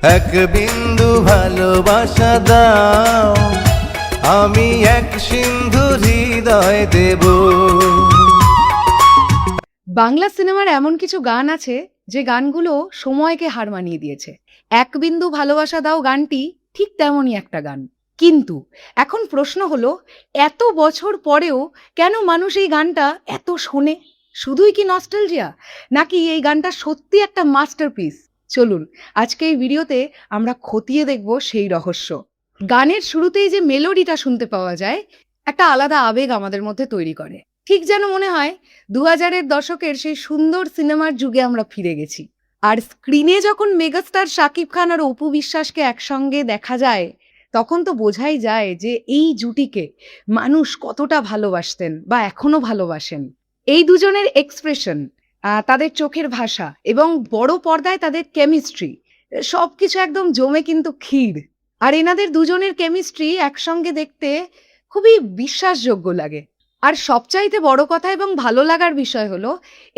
এক বিন্দু ভালোবাসা দাও, আমি এক সিন্ধু হৃদয় দেব। বাংলা সিনেমার এমন কিছু গান আছে যে গানগুলো সময়কে হার মানিয়ে দিয়েছে। এক বিন্দু ভালোবাসা দাও গানটি ঠিক তেমনই একটা গান। কিন্তু এখন প্রশ্ন হলো, এত বছর পরেও কেন মানুষ এই গানটা এত শোনে? শুধুই কি নস্টালজিয়া, নাকি এই গানটা সত্যি একটা মাস্টারপিস? চলুন আজকে এই ভিডিওতে আমরা খতিয়ে দেখব সেই রহস্য। গানের শুরুতেই যে মেলোডিটা শুনতে পাওয়া যায়, একটা আলাদা আবেগ আমাদের মধ্যে তৈরি করে। ঠিক যেন মনে হয় 2000-এর দশকের সেই সুন্দর সিনেমার যুগে আমরা ফিরে গেছি। আর স্ক্রিনে যখন মেগাস্টার শাকিব খান আর অপু বিশ্বাসকে একসঙ্গে দেখা যায়, তখন তো বোঝাই যায় যে এই জুটিকে মানুষ কতটা ভালোবাসতেন বা এখনো ভালোবাসেন। এই দুজনের এক্সপ্রেশন, তাদের চোখের ভাষা এবং বড় পর্দায় তাদের কেমিস্ট্রি, সবকিছু একদম জমে কিন্তু ক্ষীর। আর এনাদের দুজনের কেমিস্ট্রি একসঙ্গে দেখতে খুবই বিশ্বাসযোগ্য লাগে। আর সবচাইতে বড় কথা এবং ভালো লাগার বিষয় হলো,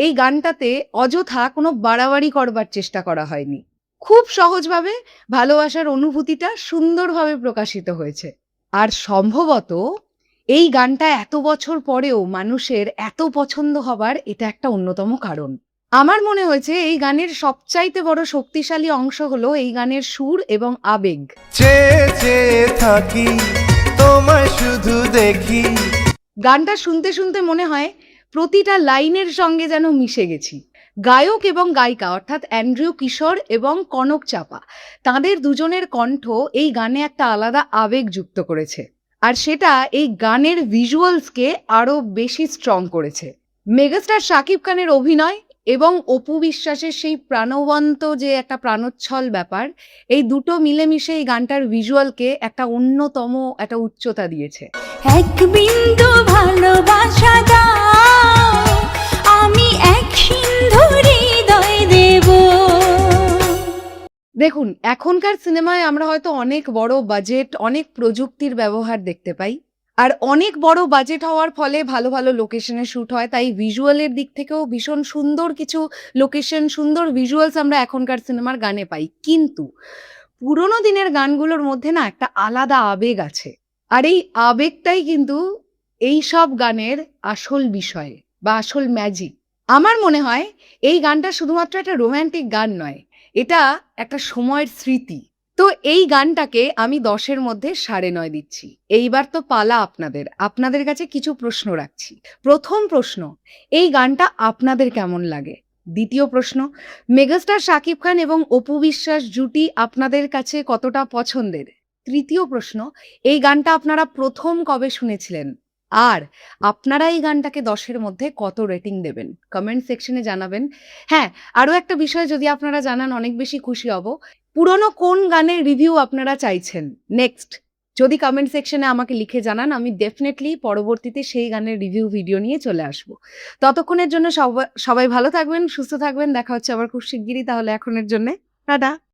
এই গানটাতে অযথা কোনো বাড়াবাড়ি করবার চেষ্টা করা হয়নি। খুব সহজভাবে ভালোবাসার অনুভূতিটা সুন্দরভাবে প্রকাশিত হয়েছে। আর সম্ভবত এই গানটা এত বছর পরেও মানুষের এত পছন্দ হবার এটা একটা অন্যতম কারণ। আমার মনে হয়েছে এই গানের সবচাইতে বড় শক্তিশালী অংশ হলো এই গানের সুর এবং আবেগ। চেয়ে চেয়ে থাকি, তোমায় শুধু দেখি। গানটা শুনতে শুনতে মনে হয় প্রতিটা লাইনের সঙ্গে যেন মিশে গেছি। গায়ক এবং গায়িকা অর্থাৎ অ্যান্ড্রিউ কিশোর এবং কনক চাপা, তাদের দুজনের কণ্ঠ এই গানে একটা আলাদা আবেগ যুক্ত করেছে। আর সেটা এই গানের ভিজুয়ালসকে আরো বেশি স্ট্রং করেছে। মেগাস্টার শাকিব খানের অভিনয় এবং অপু বিশ্বাসের সেই প্রাণবন্ত যে একটা প্রাণোচ্ছল ব্যাপার, এই দুটো মিলেমিশে এই গানটার ভিজুয়ালকে একটা অন্যতম একটা উচ্চতা দিয়েছে। এক বিন্দু ভালোবাসা দাও, আমি এক সিন্ধু হৃদয় দেব। দেখুন, এখনকার সিনেমায় আমরা হয়তো অনেক বড় বাজেট, অনেক প্রযুক্তির ব্যবহার দেখতে পাই। আর অনেক বড় বাজেট হওয়ার ফলে ভালো ভালো লোকেশনে শ্যুট হয়, তাই ভিজুয়ালের দিক থেকেও ভীষণ সুন্দর কিছু লোকেশন, সুন্দর ভিজুয়ালস আমরা এখনকার সিনেমার গানে পাই। কিন্তু পুরোনো দিনের গানগুলোর মধ্যে না একটা আলাদা আবেগ আছে। আর এই আবেগটাই কিন্তু এই সব গানের আসল বিষয় বা আসল ম্যাজিক। আমার মনে হয় এই গানটা শুধুমাত্র একটা রোম্যান্টিক গান নয়, এটা একটা সময়ের স্মৃতি। তো এই গানটাকে আমি 10-এর মধ্যে 9.5 দিচ্ছি। এইবার তো পালা আপনাদের। আপনাদের কাছে কিছু প্রশ্ন রাখছি। প্রথম প্রশ্ন, এই গানটা আপনাদের কেমন লাগে? দ্বিতীয় প্রশ্ন, মেগাস্টার শাকিব খান এবং অপু বিশ্বাস জুটি আপনাদের কাছে কতটা পছন্দের? তৃতীয় প্রশ্ন, এই গানটা আপনারা প্রথম কবে শুনেছিলেন? আর আপনারা এই গানটাকে 10-এর মধ্যে কত রেটিং দেবেন? কমেন্ট সেকশনে জানাবেন। হ্যাঁ, আরো একটা বিষয় যদি আপনারা জানান অনেক বেশি খুশি হব। পুরনো কোন গানের রিভিউ আপনারা চাইছেন নেক্সট? যদি কমেন্ট সেকশনে আমাকে লিখে জানান, আমি ডেফিনেটলি পরবর্তীতে সেই গানের রিভিউ ভিডিও নিয়ে চলে আসব। ততক্ষণের জন্য সবাই ভালো থাকবেন, সুস্থ থাকবেন। দেখা হচ্ছে আবার খুব শিগগিরই। তাহলে এখনের জন্যে টাটা।